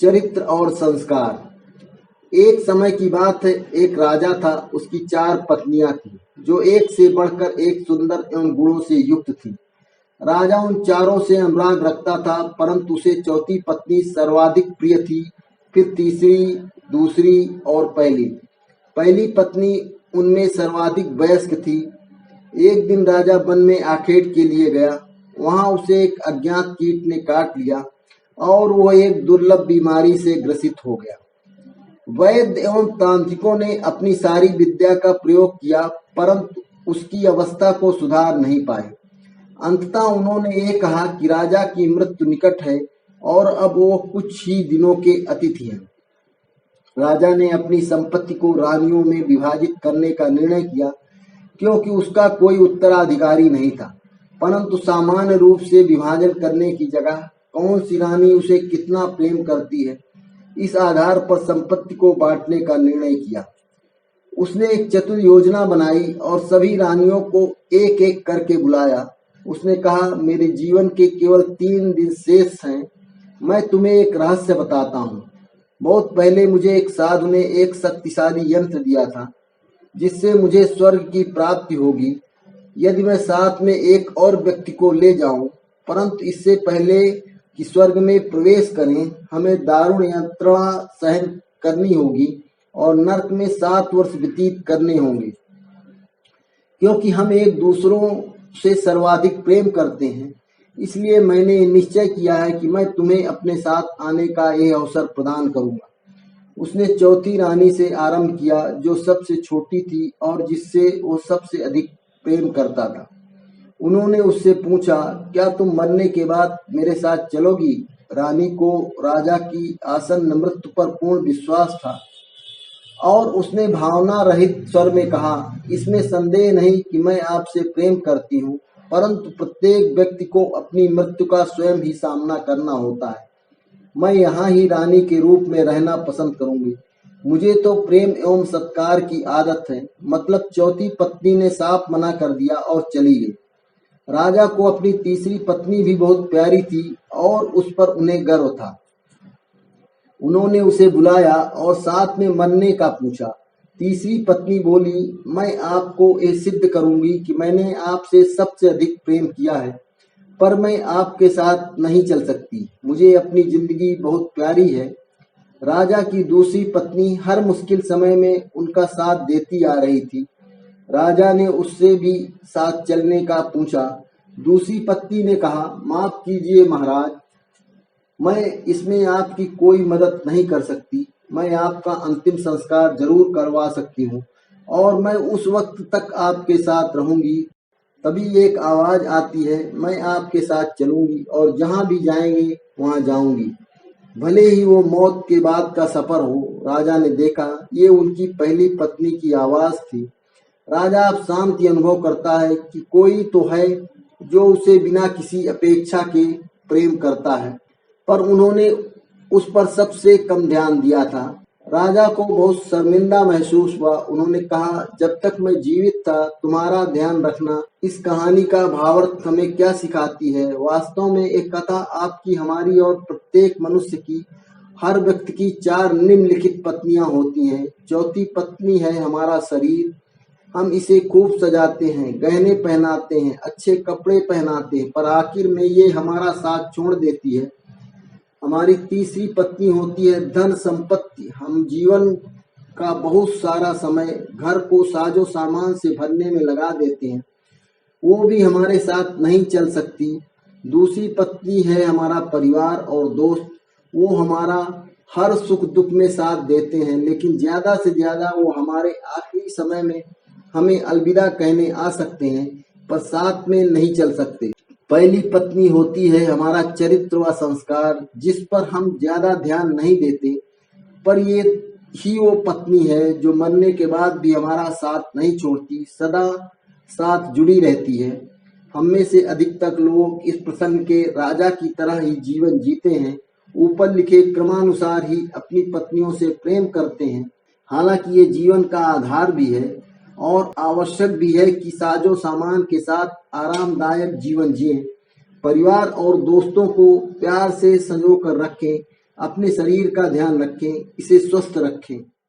चरित्र और संस्कार। एक समय की बात है, एक राजा था। उसकी 4 पत्नियां थीं, जो एक से बढ़कर एक सुंदर एवं गुणों से युक्त थीं। राजा उन चारों से अनुराग रखता था, परंतु उसे चौथी पत्नी सर्वाधिक प्रिय थी, फिर तीसरी, दूसरी और पहली। पहली पत्नी उनमें सर्वाधिक वयस्क थी। एक दिन राजा वन में आखेट के लिए गया। वहां उसे एक अज्ञात कीट ने काट लिया और वह एक दुर्लभ बीमारी से ग्रसित हो गया। वैद्य एवं तांत्रिकों ने अपनी सारी विद्या का प्रयोग किया, परंतु उसकी अवस्था को सुधार नहीं पाए। अंततः उन्होंने ये कहा कि राजा की मृत्यु निकट है और अब वो कुछ ही दिनों के अतिथि हैं। राजा ने अपनी संपत्ति को रानियों में विभाजित करने का निर्णय किया, क्योंकि उसका कोई उत्तराधिकारी नहीं था। परंतु सामान्य रूप से विभाजन करने की जगह कौन सी रानी उसे कितना प्रेम करती है, इस आधार पर संपत्ति को बांटने का निर्णय किया। उसने एक चतुर योजना बनाई और सभी रानियों को एक एक करके बुलाया। उसने कहा, मेरे जीवन के केवल 3 दिन शेष हैं। मैं तुम्हें एक रहस्य बताता हूँ। बहुत पहले मुझे एक साधु ने एक शक्तिशाली यंत्र दिया था, जिससे मुझे स्वर्ग की प्राप्ति होगी यदि मैं साथ में एक और व्यक्ति को ले जाऊं। परंतु इससे पहले कि स्वर्ग में प्रवेश करें, हमें दारुण यंत्रणा सहन करनी होगी और नरक में 7 वर्ष व्यतीत करने होंगे, क्योंकि हम एक दूसरों से सर्वाधिक प्रेम करते हैं। इसलिए मैंने निश्चय किया है कि मैं तुम्हें अपने साथ आने का यह अवसर प्रदान करूंगा। उसने चौथी रानी से आरंभ किया, जो सबसे छोटी थी और जिससे वो सबसे अधिक प्रेम करता था। उन्होंने उससे पूछा, क्या तुम मरने के बाद मेरे साथ चलोगी? रानी को राजा की आसन्न मृत्यु पर पूर्ण विश्वास था और उसने भावना रहित स्वर में कहा, इसमें संदेह नहीं कि मैं आपसे प्रेम करती हूँ, परंतु प्रत्येक व्यक्ति को अपनी मृत्यु का स्वयं ही सामना करना होता है। मैं यहाँ ही रानी के रूप में रहना पसंद करूंगी। मुझे तो प्रेम एवं सत्कार की आदत है। मतलब चौथी पत्नी ने साफ मना कर दिया और चली गई। राजा को अपनी तीसरी पत्नी भी बहुत प्यारी थी और उस पर उन्हें गर्व था। उन्होंने उसे बुलाया और साथ में मरने का पूछा। तीसरी पत्नी बोली, मैं आपको ये सिद्ध करूंगी कि मैंने आपसे सबसे अधिक प्रेम किया है, पर मैं आपके साथ नहीं चल सकती। मुझे अपनी जिंदगी बहुत प्यारी है। राजा की दूसरी पत्नी हर मुश्किल समय में उनका साथ देती आ रही थी। राजा ने उससे भी साथ चलने का पूछा। दूसरी पत्नी ने कहा, माफ कीजिए महाराज, मैं इसमें आपकी कोई मदद नहीं कर सकती। मैं आपका अंतिम संस्कार जरूर करवा सकती हूँ और मैं उस वक्त तक आपके साथ रहूंगी। तभी एक आवाज आती है, मैं आपके साथ चलूंगी और जहां भी जाएंगे वहां जाऊंगी, भले ही वो मौत के बाद का सफर हो। राजा ने देखा, ये उनकी पहली पत्नी की आवाज थी। राजा अब शांति अनुभव करता है कि कोई तो है जो उसे बिना किसी अपेक्षा के प्रेम करता है, पर उन्होंने उस पर सबसे कम ध्यान दिया था। राजा को बहुत शर्मिंदा महसूस हुआ। उन्होंने कहा, जब तक मैं जीवित था तुम्हारा ध्यान रखना। इस कहानी का भावार्थ हमें क्या सिखाती है? वास्तव में एक कथा आपकी, हमारी और प्रत्येक मनुष्य की, हर व्यक्ति की 4 निम्नलिखित पत्नियां होती हैं। चौथी पत्नी है हमारा शरीर। हम इसे खूब सजाते हैं, गहने पहनाते हैं, अच्छे कपड़े पहनाते हैं, पर आखिर में ये हमारा साथ छोड़ देती है। हमारी तीसरी पत्नी होती है धन संपत्ति। हम जीवन का बहुत सारा समय घर को साजो सामान से भरने में लगा देते हैं, वो भी हमारे साथ नहीं चल सकती। दूसरी पत्नी है हमारा परिवार और दोस्त। वो हमारा हर सुख दुख में साथ देते हैं, लेकिन ज्यादा से ज्यादा वो हमारे आखिरी समय में हमें अलविदा कहने आ सकते हैं, पर साथ में नहीं चल सकते। पहली पत्नी होती है हमारा चरित्र व संस्कार, जिस पर हम ज्यादा ध्यान नहीं देते, पर ये ही वो पत्नी है जो मरने के बाद भी हमारा साथ नहीं छोड़ती, सदा साथ जुड़ी रहती है। हम में से अधिकतर लोग इस प्रसंग के राजा की तरह ही जीवन जीते हैं। ऊपर लिखे क्रमानुसार ही अपनी पत्नियों से प्रेम करते हैं। हालांकि ये जीवन का आधार भी है और आवश्यक भी है कि साजो सामान के साथ आरामदायक जीवन जिएं, परिवार और दोस्तों को प्यार से संजो कर रखें, अपने शरीर का ध्यान रखें, इसे स्वस्थ रखें।